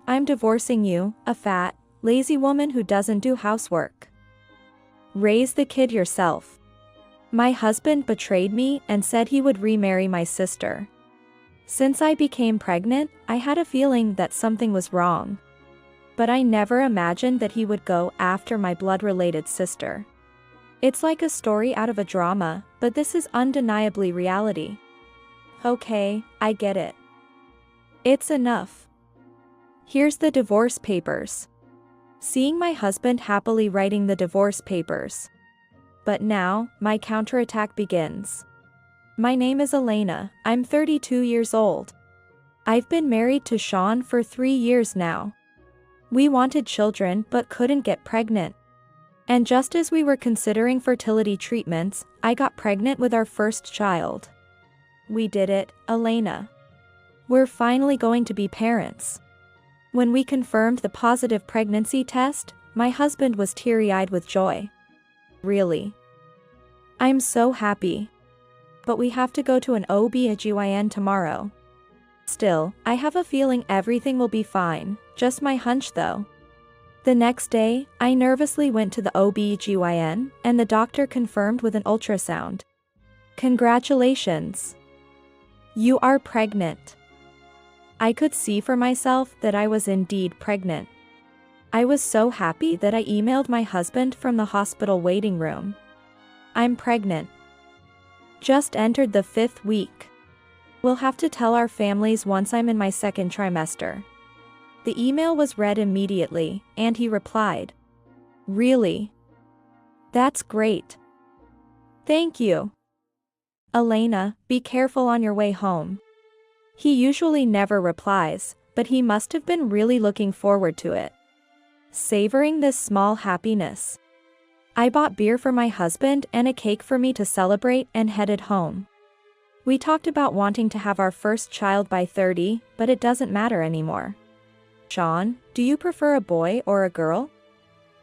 I'm divorcing you, a fat, lazy woman who doesn't do housework. Raise the kid yourself. My husband betrayed me and said he would remarry my sister. Since I became pregnant, I had a feeling that something was wrong. But I never imagined that he would go after my blood-related sister. It's like a story out of a drama, but this is undeniably reality. Okay, I get it. It's enough. Here's the divorce papers. Seeing my husband happily writing the divorce papers. But now, my counterattack begins. My name is Elena, I'm 32 years old. I've been married to Sean for 3 years now. We wanted children but couldn't get pregnant. And just as we were considering fertility treatments, I got pregnant with our first child. We did it, Elena. We're finally going to be parents. When we confirmed the positive pregnancy test, my husband was teary-eyed with joy. Really? I'm so happy. But we have to go to an OB/GYN tomorrow. Still, I have a feeling everything will be fine, just my hunch though. The next day, I nervously went to the OB/GYN, and the doctor confirmed with an ultrasound. Congratulations! You are pregnant. I could see for myself that I was indeed pregnant. I was so happy that I emailed my husband from the hospital waiting room. I'm pregnant. Just entered the 5th week. We'll have to tell our families once I'm in my 2nd trimester. The email was read immediately, and he replied. Really? That's great. Thank you. Elena, be careful on your way home. He usually never replies, but he must have been really looking forward to it. Savoring this small happiness. I bought beer for my husband and a cake for me to celebrate and headed home. We talked about wanting to have our first child by 30, but it doesn't matter anymore. Sean, do you prefer a boy or a girl?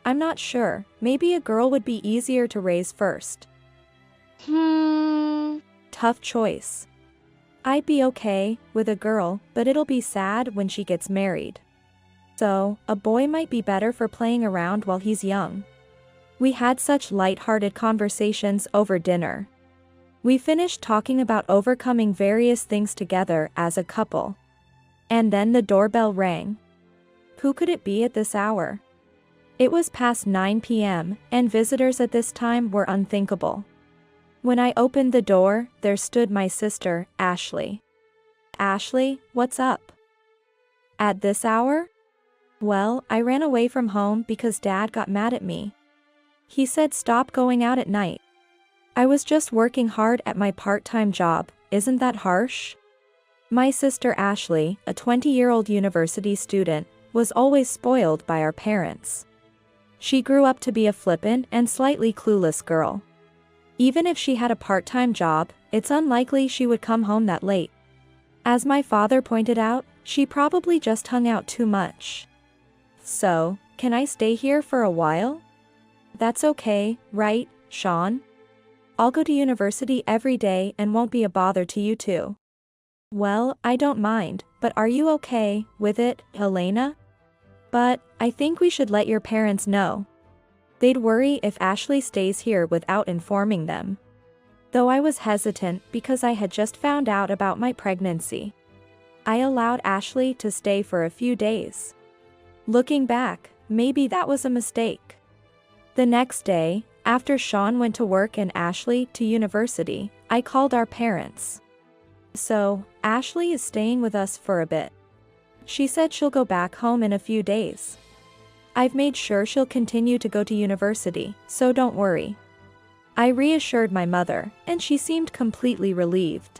I'm not sure, maybe a girl would be easier to raise first. Tough choice. I'd be okay with a girl, but it'll be sad when she gets married. So, a boy might be better for playing around while he's young. We had such light-hearted conversations over dinner. We finished talking about overcoming various things together as a couple. And then the doorbell rang. Who could it be at this hour? It was past 9 p.m., and visitors at this time were unthinkable. When I opened the door, there stood my sister, Ashley. Ashley, what's up? At this hour? Well, I ran away from home because Dad got mad at me. He said stop going out at night. I was just working hard at my part-time job, isn't that harsh? My sister Ashley, a 20-year-old university student, was always spoiled by our parents. She grew up to be a flippant and slightly clueless girl. Even if she had a part-time job, it's unlikely she would come home that late. As my father pointed out, she probably just hung out too much. So, can I stay here for a while? That's okay, right, Sean? I'll go to university every day and won't be a bother to you too. Well, I don't mind, but are you okay with it, Elena? But, I think we should let your parents know. They'd worry if Ashley stays here without informing them. Though I was hesitant because I had just found out about my pregnancy. I allowed Ashley to stay for a few days. Looking back, maybe that was a mistake. The next day, after Sean went to work and Ashley to university, I called our parents. So, Ashley is staying with us for a bit. She said she'll go back home in a few days. I've made sure she'll continue to go to university, so don't worry. I reassured my mother, and she seemed completely relieved.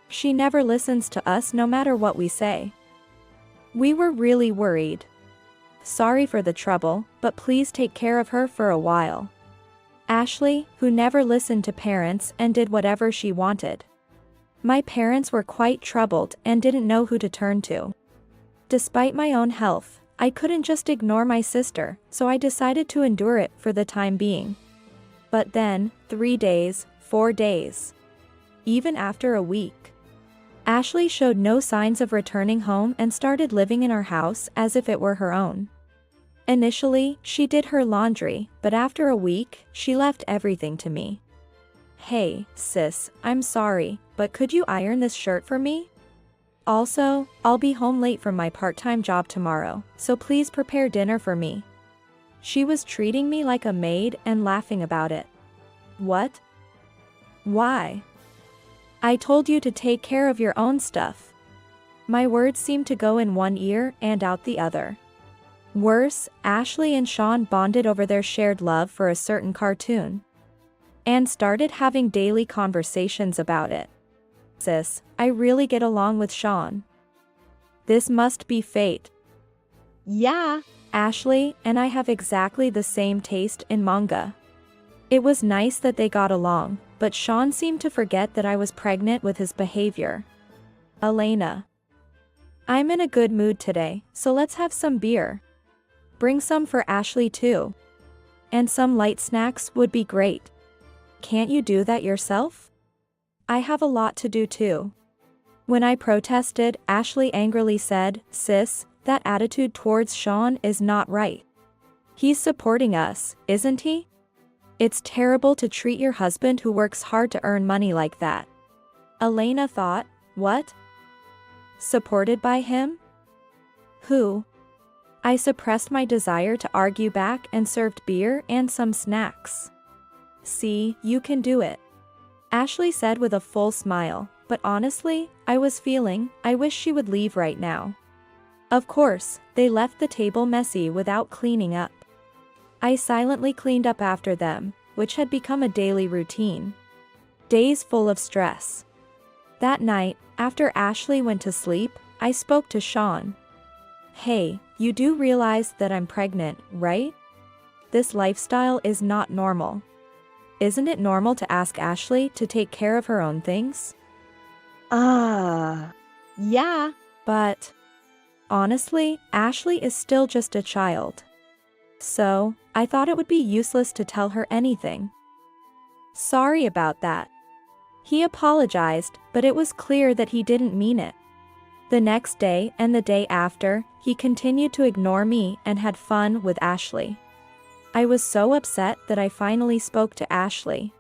She never listens to us no matter what we say. We were really worried. Sorry for the trouble, but please take care of her for a while. Ashley, who never listened to parents and did whatever she wanted. My parents were quite troubled and didn't know who to turn to. Despite my own health, I couldn't just ignore my sister, so I decided to endure it for the time being. But then, 3 days, 4 days. Even after a week. Ashley showed no signs of returning home and started living in our house as if it were her own. Initially, she did her laundry, but after a week, she left everything to me. Hey, sis, I'm sorry, but could you iron this shirt for me? Also, I'll be home late from my part-time job tomorrow, so please prepare dinner for me. She was treating me like a maid and laughing about it. What? Why? I told you to take care of your own stuff. My words seemed to go in one ear and out the other. Worse, Ashley and Sean bonded over their shared love for a certain cartoon and started having daily conversations about it. Sis, I really get along with Sean. This must be fate. Yeah, Ashley and I have exactly the same taste in manga. It was nice that they got along, but Sean seemed to forget that I was pregnant with his behavior. Elena. I'm in a good mood today, so let's have some beer. Bring some for Ashley too. And some light snacks would be great. Can't you do that yourself? I have a lot to do too. When I protested, Ashley angrily said, Sis, that attitude towards Sean is not right. He's supporting us, isn't he? It's terrible to treat your husband who works hard to earn money like that. Elena thought, what? Supported by him? Who? I suppressed my desire to argue back and served beer and some snacks. See, you can do it. Ashley said with a full smile, but honestly, I wish she would leave right now. Of course, they left the table messy without cleaning up. I silently cleaned up after them, which had become a daily routine. Days full of stress. That night, after Ashley went to sleep, I spoke to Sean. Hey, you do realize that I'm pregnant, right? This lifestyle is not normal. Isn't it normal to ask Ashley to take care of her own things? Yeah. But honestly, Ashley is still just a child. So, I thought it would be useless to tell her anything. Sorry about that. He apologized, but it was clear that he didn't mean it. The next day and the day after, he continued to ignore me and had fun with Ashley. I was so upset that I finally spoke to Ashley.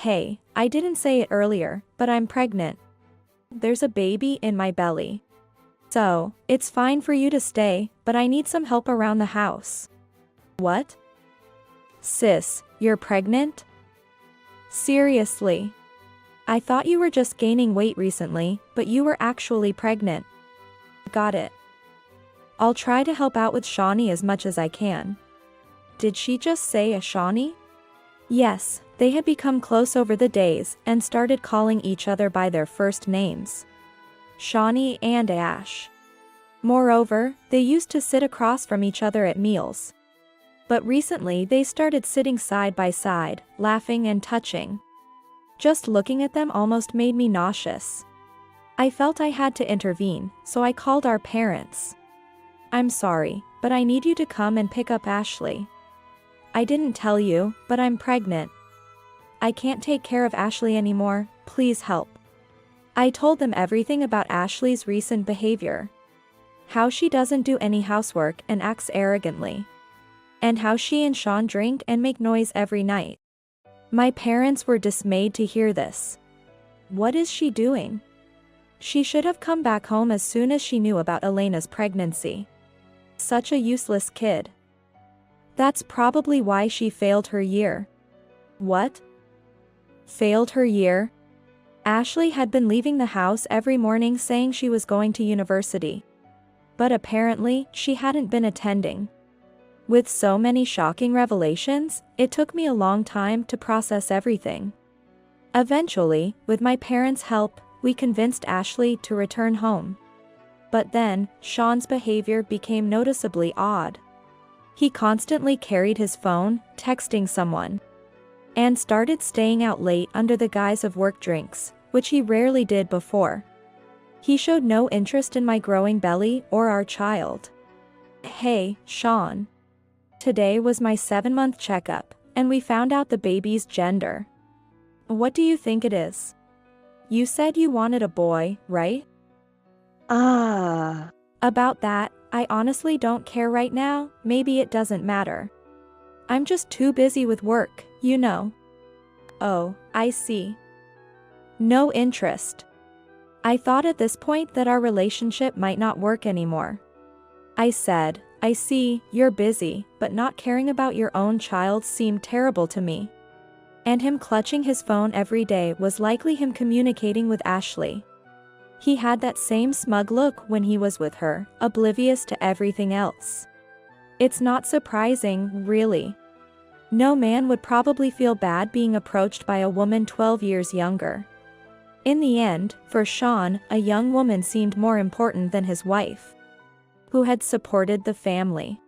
Hey, I didn't say it earlier, but I'm pregnant. There's a baby in my belly. So, it's fine for you to stay, but I need some help around the house. What? Sis, you're pregnant? Seriously? I thought you were just gaining weight recently, but you were actually pregnant. Got it. I'll try to help out with Shawnee as much as I can. Did she just say a Shawnee? Yes, they had become close over the days and started calling each other by their first names. Shawnee and Ash. Moreover, they used to sit across from each other at meals. But recently they started sitting side by side, laughing and touching. Just looking at them almost made me nauseous. I felt I had to intervene, so I called our parents. I'm sorry, but I need you to come and pick up Ashley. I didn't tell you, but I'm pregnant. I can't take care of Ashley anymore, please help. I told them everything about Ashley's recent behavior. How she doesn't do any housework and acts arrogantly. And how she and Sean drink and make noise every night. My parents were dismayed to hear this. What is she doing? She should have come back home as soon as she knew about Elena's pregnancy. Such a useless kid. That's probably why she failed her year. What? Failed her year? Ashley had been leaving the house every morning saying she was going to university. But apparently, she hadn't been attending. With so many shocking revelations, it took me a long time to process everything. Eventually, with my parents' help, we convinced Ashley to return home. But then, Sean's behavior became noticeably odd. He constantly carried his phone, texting someone, and started staying out late under the guise of work drinks, which he rarely did before. He showed no interest in my growing belly or our child. Hey, Sean. Today was my 7-month checkup, and we found out the baby's gender. What do you think it is? You said you wanted a boy, right? Ah. About that, I honestly don't care right now, maybe it doesn't matter. I'm just too busy with work, you know. Oh, I see. No interest. I thought at this point that our relationship might not work anymore. I said, I see, you're busy, but not caring about your own child seemed terrible to me. And him clutching his phone every day was likely him communicating with Ashley. He had that same smug look when he was with her, oblivious to everything else. It's not surprising, really. No man would probably feel bad being approached by a woman 12 years younger. In the end, for Sean, a young woman seemed more important than his wife, who had supported the family.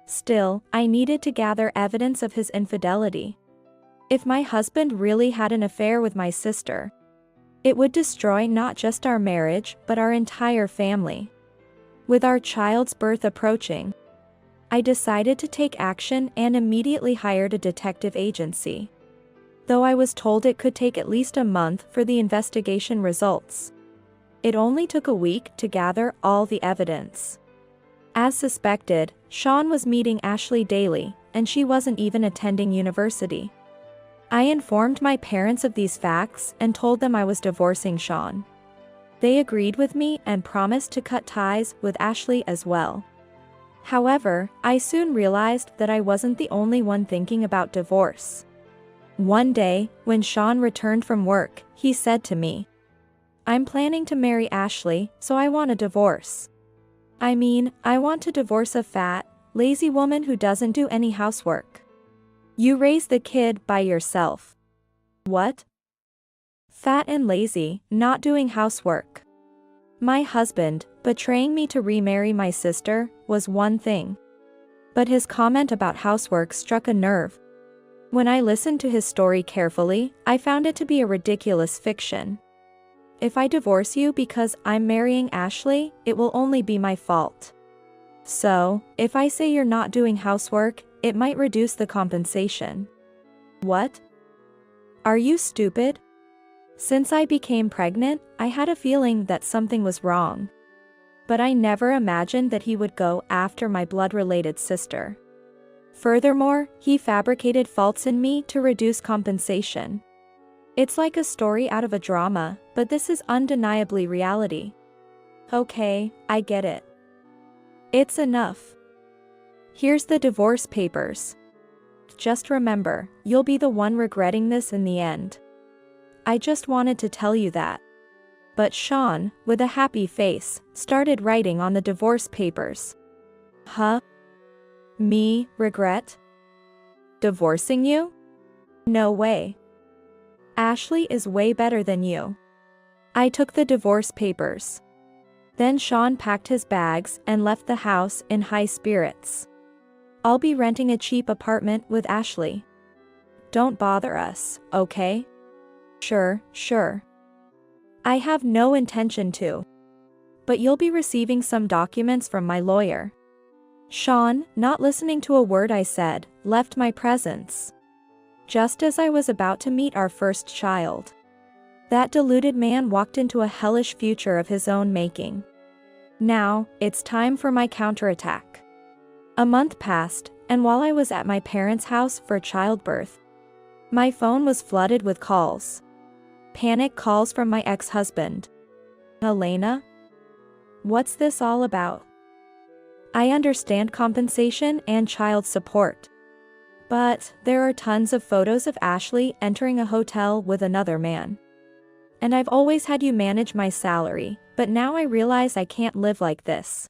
Still, I needed to gather evidence of his infidelity. If my husband really had an affair with my sister, it would destroy not just our marriage but our entire family. With our child's birth approaching, I decided to take action and immediately hired a detective agency. Though I was told it could take at least a month for the investigation results, it only took a week to gather all the evidence. As suspected, Sean was meeting Ashley daily, and she wasn't even attending university. I informed my parents of these facts and told them I was divorcing Sean. They agreed with me and promised to cut ties with Ashley as well. However, I soon realized that I wasn't the only one thinking about divorce. One day, when Sean returned from work, he said to me, "I'm planning to marry Ashley, so I want a divorce. I mean, I want to divorce a fat, lazy woman who doesn't do any housework. You raise the kid by yourself." What? Fat and lazy, not doing housework. My husband, betraying me to remarry my sister, was one thing. But his comment about housework struck a nerve. When I listened to his story carefully, I found it to be a ridiculous fiction. If I divorce you because I'm marrying Ashley, it will only be my fault. So, if I say you're not doing housework, it might reduce the compensation. What? Are you stupid? Since I became pregnant, I had a feeling that something was wrong. But I never imagined that he would go after my blood-related sister. Furthermore, he fabricated faults in me to reduce compensation. It's like a story out of a drama, but this is undeniably reality. Okay, I get it. It's enough. Here's the divorce papers. Just remember, you'll be the one regretting this in the end. I just wanted to tell you that. But Sean, with a happy face, started writing on the divorce papers. Huh? Me, regret? Divorcing you? No way. Ashley is way better than you. I took the divorce papers. Then Sean packed his bags and left the house in high spirits. I'll be renting a cheap apartment with Ashley. Don't bother us, okay? Sure. I have no intention to. But you'll be receiving some documents from my lawyer. Sean, not listening to a word I said, left my presence. Just as I was about to meet our first child, that deluded man walked into a hellish future of his own making. Now, it's time for my counterattack. A month passed, and while I was at my parents' house for childbirth, my phone was flooded with calls. Panic calls from my ex-husband. Elena? What's this all about? I understand compensation and child support. But there are tons of photos of Ashley entering a hotel with another man. And I've always had you manage my salary, but now I realize I can't live like this.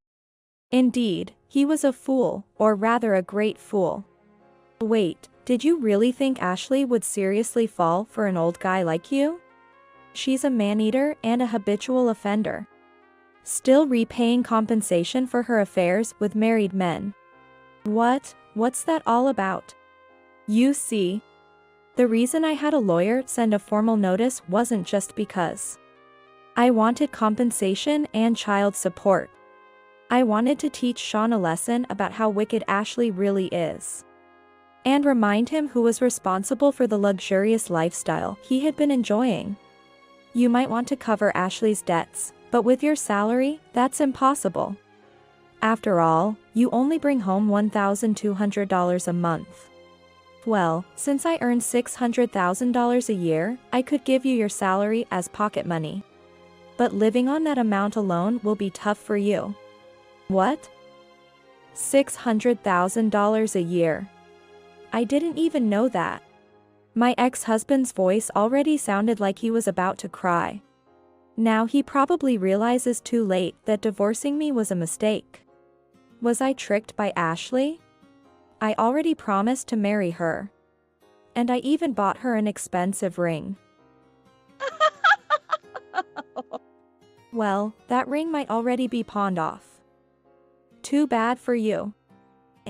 Indeed, he was a fool, or rather a great fool. Wait, did you really think Ashley would seriously fall for an old guy like you? She's a man-eater and a habitual offender, still repaying compensation for her affairs with married men. What's that all about? You see, the reason I had a lawyer send a formal notice wasn't just because I wanted compensation and child support. I wanted to teach Sean a lesson about how wicked Ashley really is, and remind him who was responsible for the luxurious lifestyle he had been enjoying. You might want to cover Ashley's debts, but with your salary, that's impossible. After all, you only bring home $1,200 a month. Well, since I earn $600,000 a year, I could give you your salary as pocket money. But living on that amount alone will be tough for you. What? $600,000 a year. I didn't even know that. My ex-husband's voice already sounded like he was about to cry. Now he probably realizes too late that divorcing me was a mistake. Was I tricked by Ashley? I already promised to marry her. And I even bought her an expensive ring. Well, that ring might already be pawned off. Too bad for you.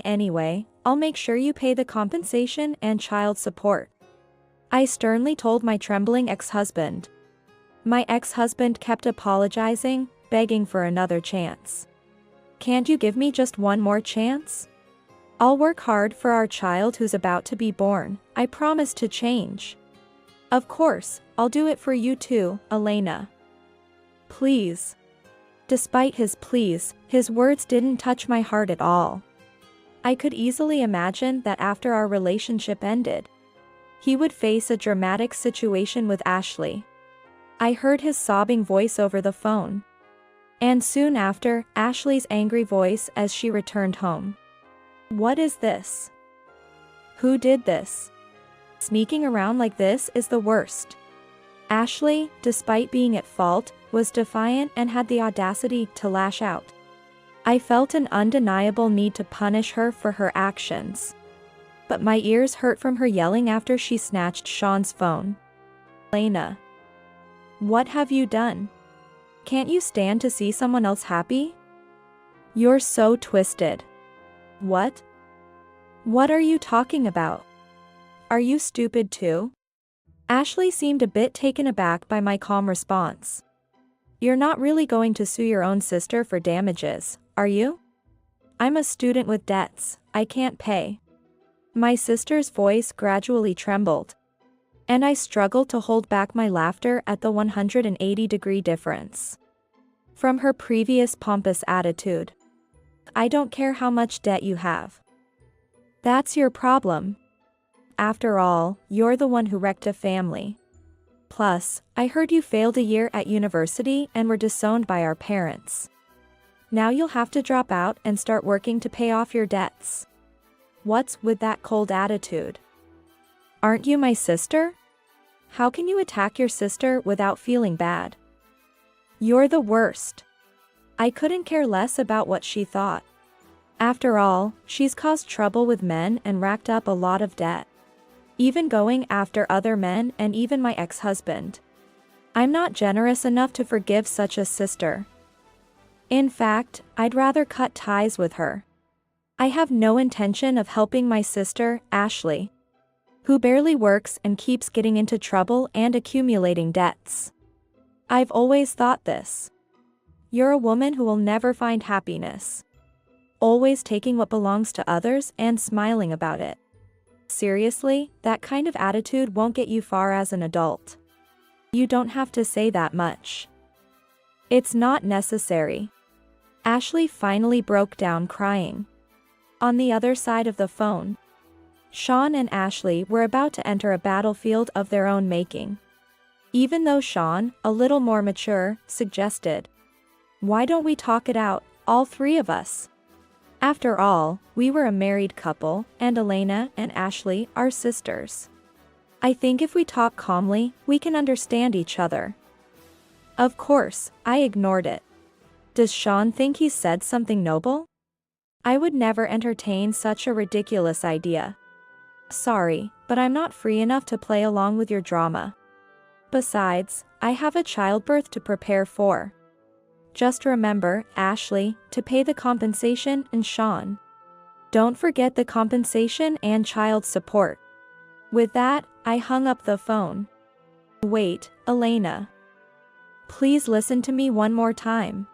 Anyway, I'll make sure you pay the compensation and child support, I sternly told my trembling ex-husband. My ex-husband kept apologizing, begging for another chance. Can't you give me just one more chance? I'll work hard for our child who's about to be born, I promise to change. Of course, I'll do it for you too, Elena. Please. Despite his pleas, his words didn't touch my heart at all. I could easily imagine that after our relationship ended, he would face a dramatic situation with Ashley. I heard his sobbing voice over the phone. And soon after, Ashley's angry voice as she returned home. What is this? Who did this? Sneaking around like this is the worst. Ashley, despite being at fault, was defiant and had the audacity to lash out. I felt an undeniable need to punish her for her actions. But my ears hurt from her yelling after she snatched Sean's phone. Elena. What have you done? Can't you stand to see someone else happy? You're so twisted. What? What are you talking about? Are you stupid too? Ashley seemed a bit taken aback by my calm response. You're not really going to sue your own sister for damages, are you? I'm a student with debts, I can't pay. My sister's voice gradually trembled. And I struggled to hold back my laughter at the 180-degree difference from her previous pompous attitude. I don't care how much debt you have. That's your problem. After all, you're the one who wrecked a family. Plus, I heard you failed a year at university and were disowned by our parents. Now you'll have to drop out and start working to pay off your debts. What's with that cold attitude? Aren't you my sister? How can you attack your sister without feeling bad? You're the worst. I couldn't care less about what she thought. After all, she's caused trouble with men and racked up a lot of debt. Even going after other men and even my ex-husband. I'm not generous enough to forgive such a sister. In fact, I'd rather cut ties with her. I have no intention of helping my sister, Ashley, who barely works and keeps getting into trouble and accumulating debts. I've always thought this. You're a woman who will never find happiness. Always taking what belongs to others and smiling about it. Seriously, that kind of attitude won't get you far as an adult. You don't have to say that much. It's not necessary. Ashley finally broke down crying. On the other side of the phone, Sean and Ashley were about to enter a battlefield of their own making. Even though Sean, a little more mature, suggested, "Why don't we talk it out, all three of us?" After all, we were a married couple, and Elena and Ashley are sisters. I think if we talk calmly, we can understand each other. Of course, I ignored it. Does Sean think he said something noble? I would never entertain such a ridiculous idea. Sorry, but I'm not free enough to play along with your drama. Besides, I have a childbirth to prepare for. Just remember, Ashley, to pay the compensation, and Sean, don't forget the compensation and child support. With that, I hung up the phone. Wait, Elena. Please listen to me one more time.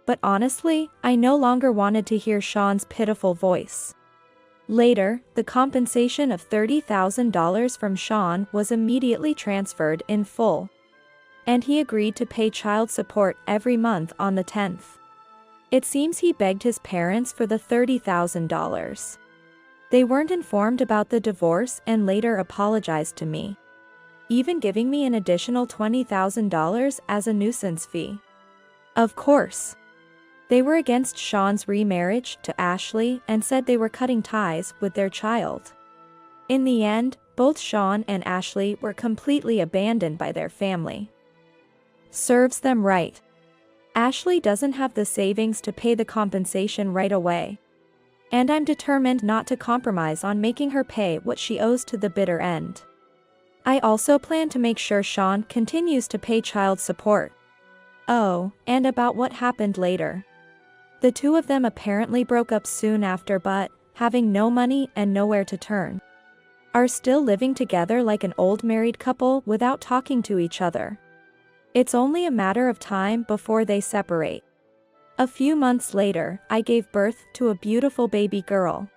But honestly, I no longer wanted to hear Sean's pitiful voice. Later, the compensation of $30,000 from Sean was immediately transferred in full. and he agreed to pay child support every month on the 10th. It seems he begged his parents for the $30,000. They weren't informed about the divorce and later apologized to me, even giving me an additional $20,000 as a nuisance fee. Of course, they were against Sean's remarriage to Ashley and said they were cutting ties with their child. In the end, both Sean and Ashley were completely abandoned by their family. Serves them right. Ashley doesn't have the savings to pay the compensation right away, and I'm determined not to compromise on making her pay what she owes to the bitter end. I also plan to make sure Sean continues to pay child support. Oh, and about what happened later. The two of them apparently broke up soon after, but, having no money and nowhere to turn, are still living together like an old married couple without talking to each other. It's only a matter of time before they separate. A few months later, I gave birth to a beautiful baby girl.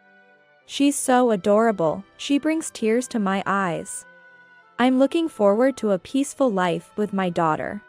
She's so adorable, she brings tears to my eyes. I'm looking forward to a peaceful life with my daughter.